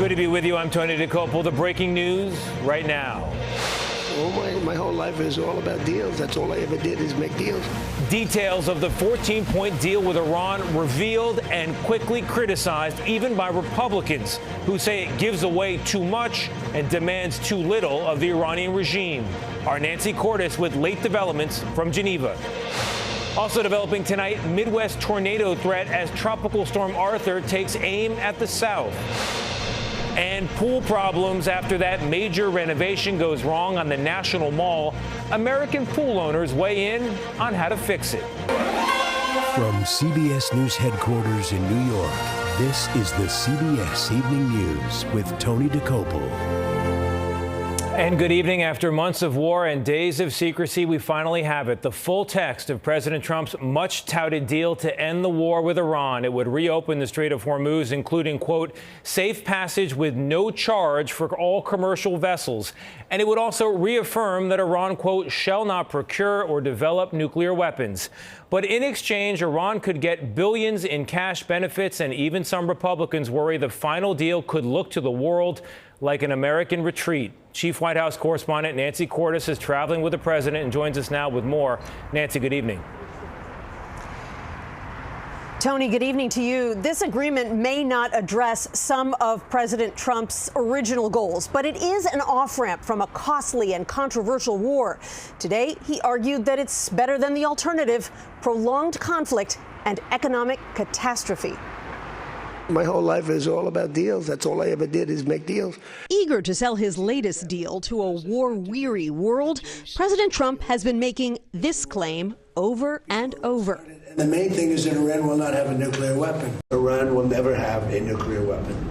Good to be with you. I'm Tony DeCopel. The breaking news right now. Well, my whole life is all about deals. That's all I ever did is make deals. Details of the 14-point deal with Iran revealed and quickly criticized, even by Republicans who say it gives away too much and demands too little of the Iranian regime. Our Nancy Cordes with late developments from Geneva. Also developing tonight, Midwest tornado threat as Tropical Storm Arthur takes aim at the south. And pool problems after that major renovation goes wrong on the National Mall. American pool owners weigh in on how to fix it. From CBS News headquarters in New York, this is the CBS Evening News with Tony DeCopel. And good evening. After months of war and days of secrecy, we finally have it. The full text of President Trump's much-touted deal to end the war with Iran. It would reopen the Strait of Hormuz, including, quote, safe passage with no charge for all commercial vessels. And it would also reaffirm that Iran, quote, shall not procure or develop nuclear weapons. But in exchange, Iran could get billions in cash benefits, and even some Republicans worry the final deal could look to the world like an American retreat. Chief White House correspondent Nancy Cordes is traveling with the president and joins us now with more. Nancy, good evening. Tony, good evening to you. This agreement may not address some of President Trump's original goals, but it is an off-ramp from a costly and controversial war. Today, he argued that it's better than the alternative, prolonged conflict and economic catastrophe. My whole life is all about deals. That's all I ever did is make deals. Eager to sell his latest deal to a war-weary world, President Trump has been making this claim over and over. And the main thing is that Iran will not have a nuclear weapon. Iran will never have a nuclear weapon.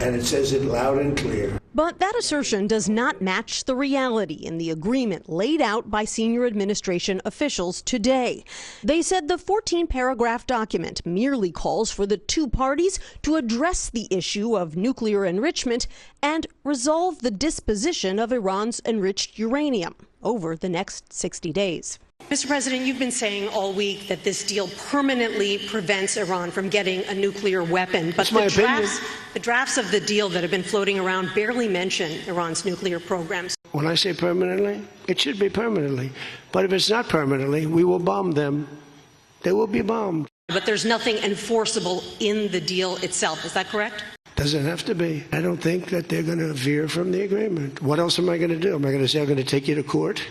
And it says it loud and clear. But that assertion does not match the reality in the agreement laid out by senior administration officials today. They said the 14-paragraph document merely calls for the two parties to address the issue of nuclear enrichment and resolve the disposition of Iran's enriched uranium over the next 60 days. Mr. President, you've been saying all week that this deal permanently prevents Iran from getting a nuclear weapon. But the drafts of the deal that have been floating around barely mention Iran's nuclear programs. When I say permanently, it should be permanently. But if it's not permanently, we will bomb them. They will be bombed. But there's nothing enforceable in the deal itself. Is that correct? Doesn't have to be. I don't think that they're going to veer from the agreement. What else am I going to do? Am I going to say I'm going to take you to court?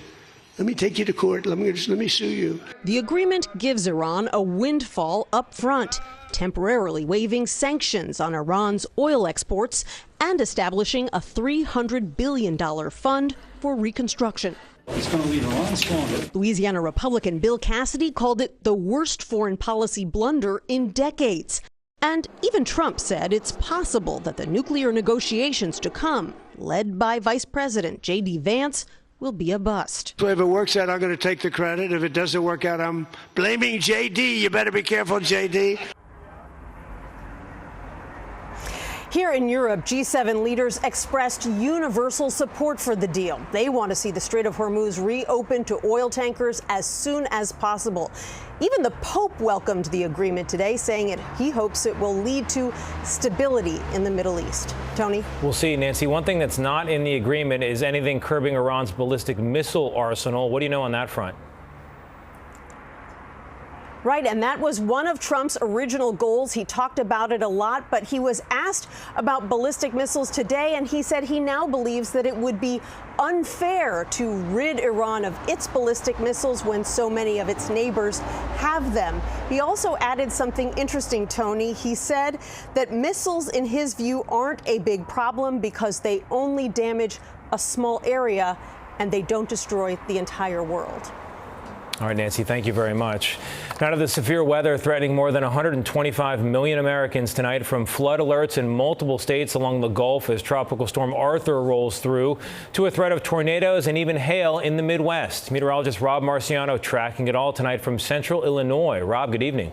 Let me take you to court. Let me sue you. The agreement gives Iran a windfall up front, temporarily waiving sanctions on Iran's oil exports and establishing a $300 billion fund for reconstruction. It's going to leave Iran stronger. Louisiana Republican Bill Cassidy called it the worst foreign policy blunder in decades. And even Trump said it's possible that the nuclear negotiations to come, led by Vice President J.D. Vance, will be a bust. So if it works out, I'm going to take the credit. If it doesn't work out, I'm blaming J.D. You better be careful, J.D. Here in Europe, G7 leaders expressed universal support for the deal. They want to see the Strait of Hormuz reopened to oil tankers as soon as possible. Even the Pope welcomed the agreement today, saying he hopes it will lead to stability in the Middle East. Tony? We'll see, Nancy. One thing that's not in the agreement is anything curbing Iran's ballistic missile arsenal. What do you know on that front? Right, and that was one of Trump's original goals. He talked about it a lot, but he was asked about ballistic missiles today, and he said he now believes that it would be unfair to rid Iran of its ballistic missiles when so many of its neighbors have them. He also added something interesting, Tony. He said that missiles, in his view, aren't a big problem because they only damage a small area and they don't destroy the entire world. All right, Nancy, thank you very much. Now to the severe weather threatening more than 125 million Americans tonight, from flood alerts in multiple states along the Gulf as Tropical Storm Arthur rolls through, to a threat of tornadoes and even hail in the Midwest. Meteorologist Rob Marciano tracking it all tonight from central Illinois. Rob, good evening.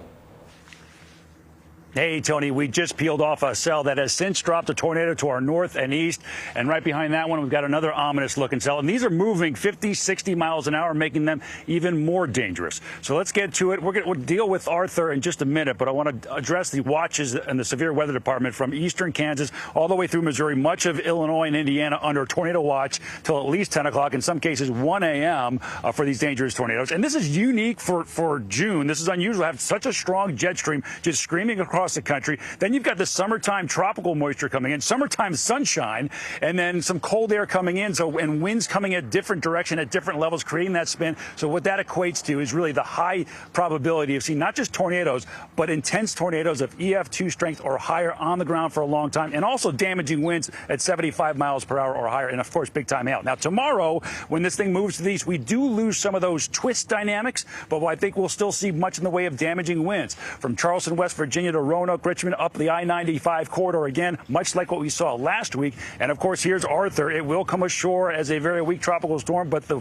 Hey, Tony, we just peeled off a cell that has since dropped a tornado to our north and east. And right behind that one, we've got another ominous looking cell. And these are moving 50, 60 miles an hour, making them even more dangerous. So let's get to it. We'll deal with Arthur in just a minute, but I want to address the watches and the severe weather department from eastern Kansas all the way through Missouri, much of Illinois and Indiana under tornado watch till at least 10 o'clock, in some cases 1 a.m. For these dangerous tornadoes. And this is unique for June. This is unusual to have such a strong jet stream just screaming across the country. Then you've got the summertime tropical moisture coming in, summertime sunshine, and then some cold air coming in. So, and winds coming at different direction at different levels, creating that spin. So what that equates to is really the high probability of seeing not just tornadoes, but intense tornadoes of EF2 strength or higher on the ground for a long time, and also damaging winds at 75 miles per hour or higher, and of course, big time hail. Now, tomorrow, when this thing moves to the east, we do lose some of those twist dynamics, but I think we'll still see much in the way of damaging winds from Charleston, West Virginia to Roanoke, Richmond, up the I-95 corridor again, much like what we saw last week. And of course, here's Arthur. It will come ashore as a very weak tropical storm, but the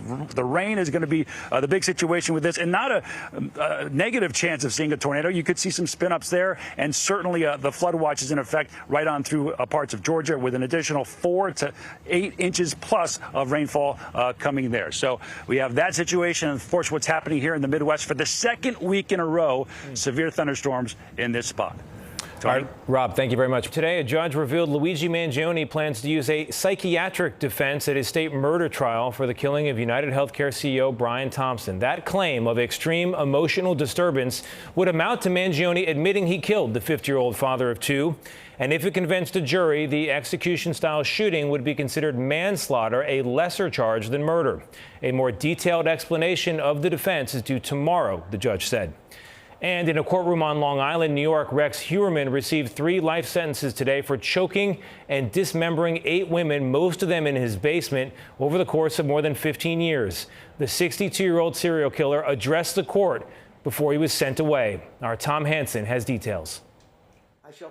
rain is going to be the big situation with this, and not a negative chance of seeing a tornado. You could see some spin-ups there, and certainly the flood watch is in effect right on through parts of Georgia, with an additional 4 to 8 inches plus of rainfall coming there. So we have that situation, and of course, what's happening here in the Midwest for the second week in a row, severe thunderstorms in this spot. All right, Rob, thank you very much. Today, a judge revealed Luigi Mangione plans to use a psychiatric defense at his state murder trial for the killing of United Healthcare CEO Brian Thompson. That claim of extreme emotional disturbance would amount to Mangione admitting he killed the 50-year-old father of 2. And if it convinced a jury, the execution-style shooting would be considered manslaughter, a lesser charge than murder. A more detailed explanation of the defense is due tomorrow, the judge said. And in a courtroom on Long Island, New York, Rex Heuermann received 3 life sentences today for choking and dismembering 8 women, most of them in his basement, over the course of more than 15 years. The 62-year-old serial killer addressed the court before he was sent away. Our Tom Hansen has details.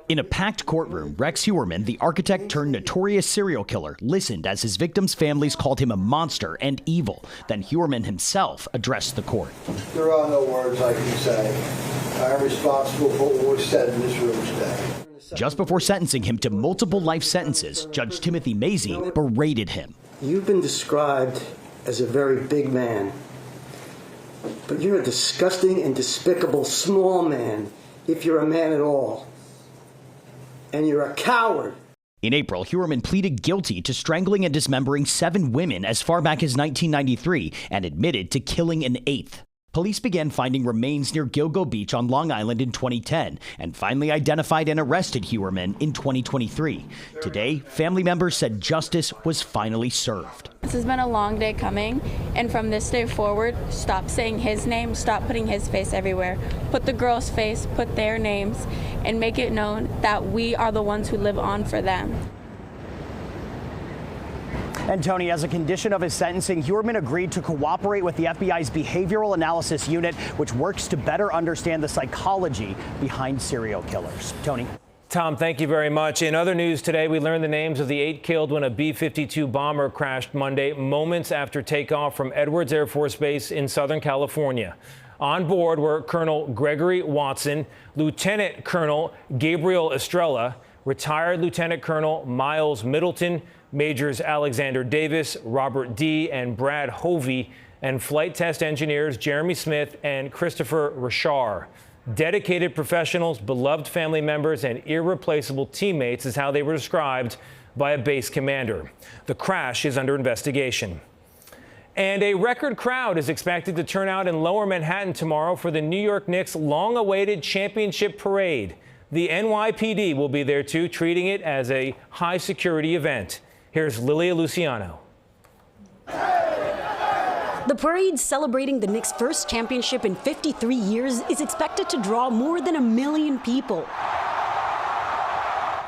In a packed courtroom, Rex Heuermann, the architect turned notorious serial killer, listened as his victims' families called him a monster and evil. Then Heuermann himself addressed the court. There are no words I can say. I am responsible for what was said in this room today. Just before sentencing him to multiple life sentences, Judge Timothy Mazie berated him. You've been described as a very big man, but you're a disgusting and despicable small man, if you're a man at all. And you're a coward. In April, Heuermann pleaded guilty to strangling and dismembering 7 women as far back as 1993 and admitted to killing an 8th. Police began finding remains near Gilgo Beach on Long Island in 2010 and finally identified and arrested Heuermann in 2023. Today, family members said justice was finally served. This has been a long day coming, and from this day forward, stop saying his name, stop putting his face everywhere. Put the girl's face, put their names, and make it known that we are the ones who live on for them. And Tony, as a condition of his sentencing, Heuermann agreed to cooperate with the FBI's Behavioral Analysis Unit, which works to better understand the psychology behind serial killers. Tony. Tom, thank you very much. In other news today, we learned the names of the 8 killed when a B-52 bomber crashed Monday, moments after takeoff from Edwards Air Force Base in Southern California. On board were Colonel Gregory Watson, Lieutenant Colonel Gabriel Estrella, retired Lieutenant Colonel Miles Middleton, Majors Alexander Davis, Robert D. and Brad Hovey, and flight test engineers Jeremy Smith and Christopher Rashar. Dedicated professionals, beloved family members, and irreplaceable teammates is how they were described by a base commander. The crash is under investigation. And a record crowd is expected to turn out in Lower Manhattan tomorrow for the New York Knicks' long-awaited championship parade. The NYPD will be there, too, treating it as a high-security event. Here's Lilia Luciano. The parade celebrating the Knicks' first championship in 53 years is expected to draw more than 1 million people.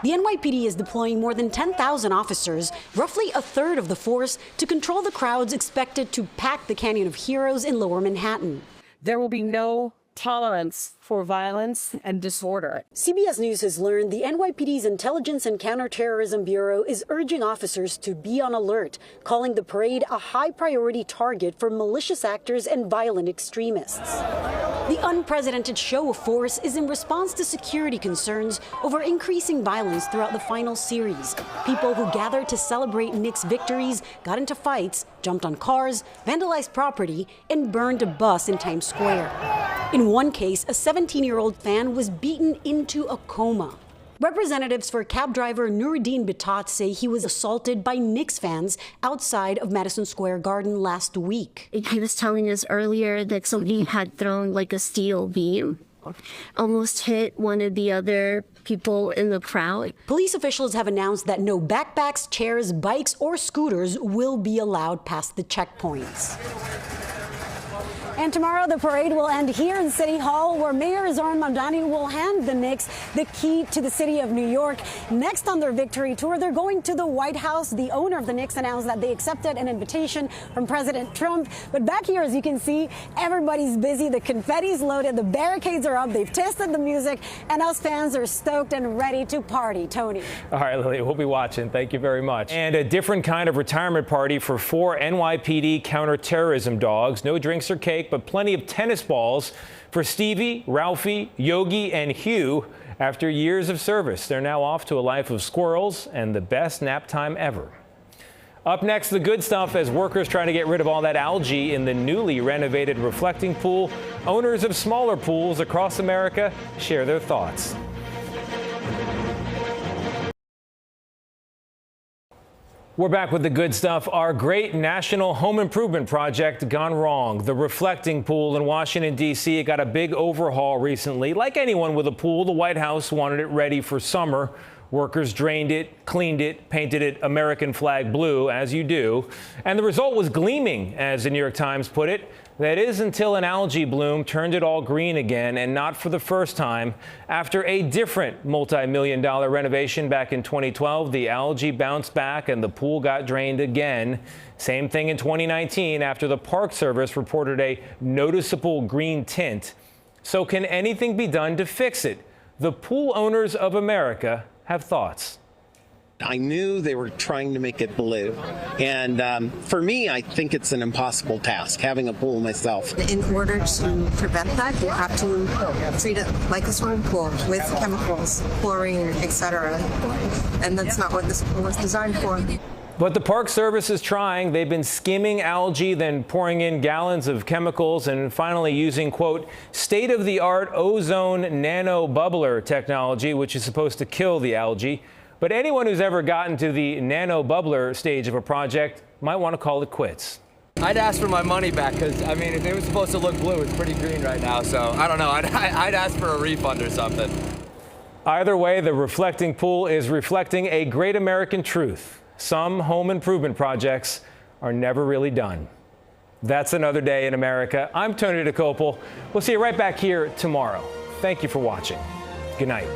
The NYPD is deploying more than 10,000 officers, roughly a third of the force, to control the crowds expected to pack the Canyon of Heroes in Lower Manhattan. There will be no tolerance for violence and disorder. CBS News has learned the NYPD's Intelligence and Counterterrorism Bureau is urging officers to be on alert, calling the parade a high-priority target for malicious actors and violent extremists. The unprecedented show of force is in response to security concerns over increasing violence throughout the final series. People who gathered to celebrate Knicks' victories got into fights, jumped on cars, vandalized property, and burned a bus in Times Square. In one case, a 17-year-old fan was beaten into a coma. Representatives for cab driver Nuruddin Bitat say he was assaulted by Knicks fans outside of Madison Square Garden last week. He was telling us earlier that somebody had thrown like a steel beam, almost hit one of the other people in the crowd. Police officials have announced that no backpacks, chairs, bikes, or scooters will be allowed past the checkpoints. And tomorrow, the parade will end here in City Hall, where Mayor Zohran Mamdani will hand the Knicks the key to the city of New York. Next on their victory tour, they're going to the White House. The owner of the Knicks announced that they accepted an invitation from President Trump. But back here, as you can see, everybody's busy. The confetti's loaded. The barricades are up. They've tested the music. And us fans are stoked and ready to party. Tony. All right, Lily, we'll be watching. Thank you very much. And a different kind of retirement party for 4 NYPD counterterrorism dogs. No drinks or cake, but plenty of tennis balls for Stevie, Ralphie, Yogi, and Hugh. After years of service, they're now off to a life of squirrels and the best nap time ever. Up next, the good stuff as workers try to get rid of all that algae in the newly renovated reflecting pool. Owners of smaller pools across America share their thoughts. We're back with the good stuff. Our great national home improvement project gone wrong. The reflecting pool in Washington, D.C. got a big overhaul recently. Like anyone with a pool, the White House wanted it ready for summer. Workers drained it, cleaned it, painted it American flag blue, as you do. And the result was gleaming, as the New York Times put it. That is until an algae bloom turned it all green again, and not for the first time. After a different multi-million-dollar renovation back in 2012, the algae bounced back and the pool got drained again. Same thing in 2019 after the Park Service reported a noticeable green tint. So can anything be done to fix it? The pool owners of America have thoughts. I knew they were trying to make it blue. And for me, I think it's an impossible task, having a pool myself. In order to prevent that, you have to treat it like a swimming pool with chemicals, chlorine, etc. And that's not what this pool was designed for. But the Park Service is trying. They've been skimming algae, then pouring in gallons of chemicals, and finally using, quote, state-of-the-art ozone nano bubbler technology, which is supposed to kill the algae. But anyone who's ever gotten to the nano bubbler stage of a project might want to call it quits. I'd ask for my money back because, I mean, if it was supposed to look blue, it's pretty green right now. So I don't know. I'd ask for a refund or something. Either way, the reflecting pool is reflecting a great American truth. Some home improvement projects are never really done. That's another day in America. I'm Tony DeCopel. We'll see you right back here tomorrow. Thank you for watching. Good night.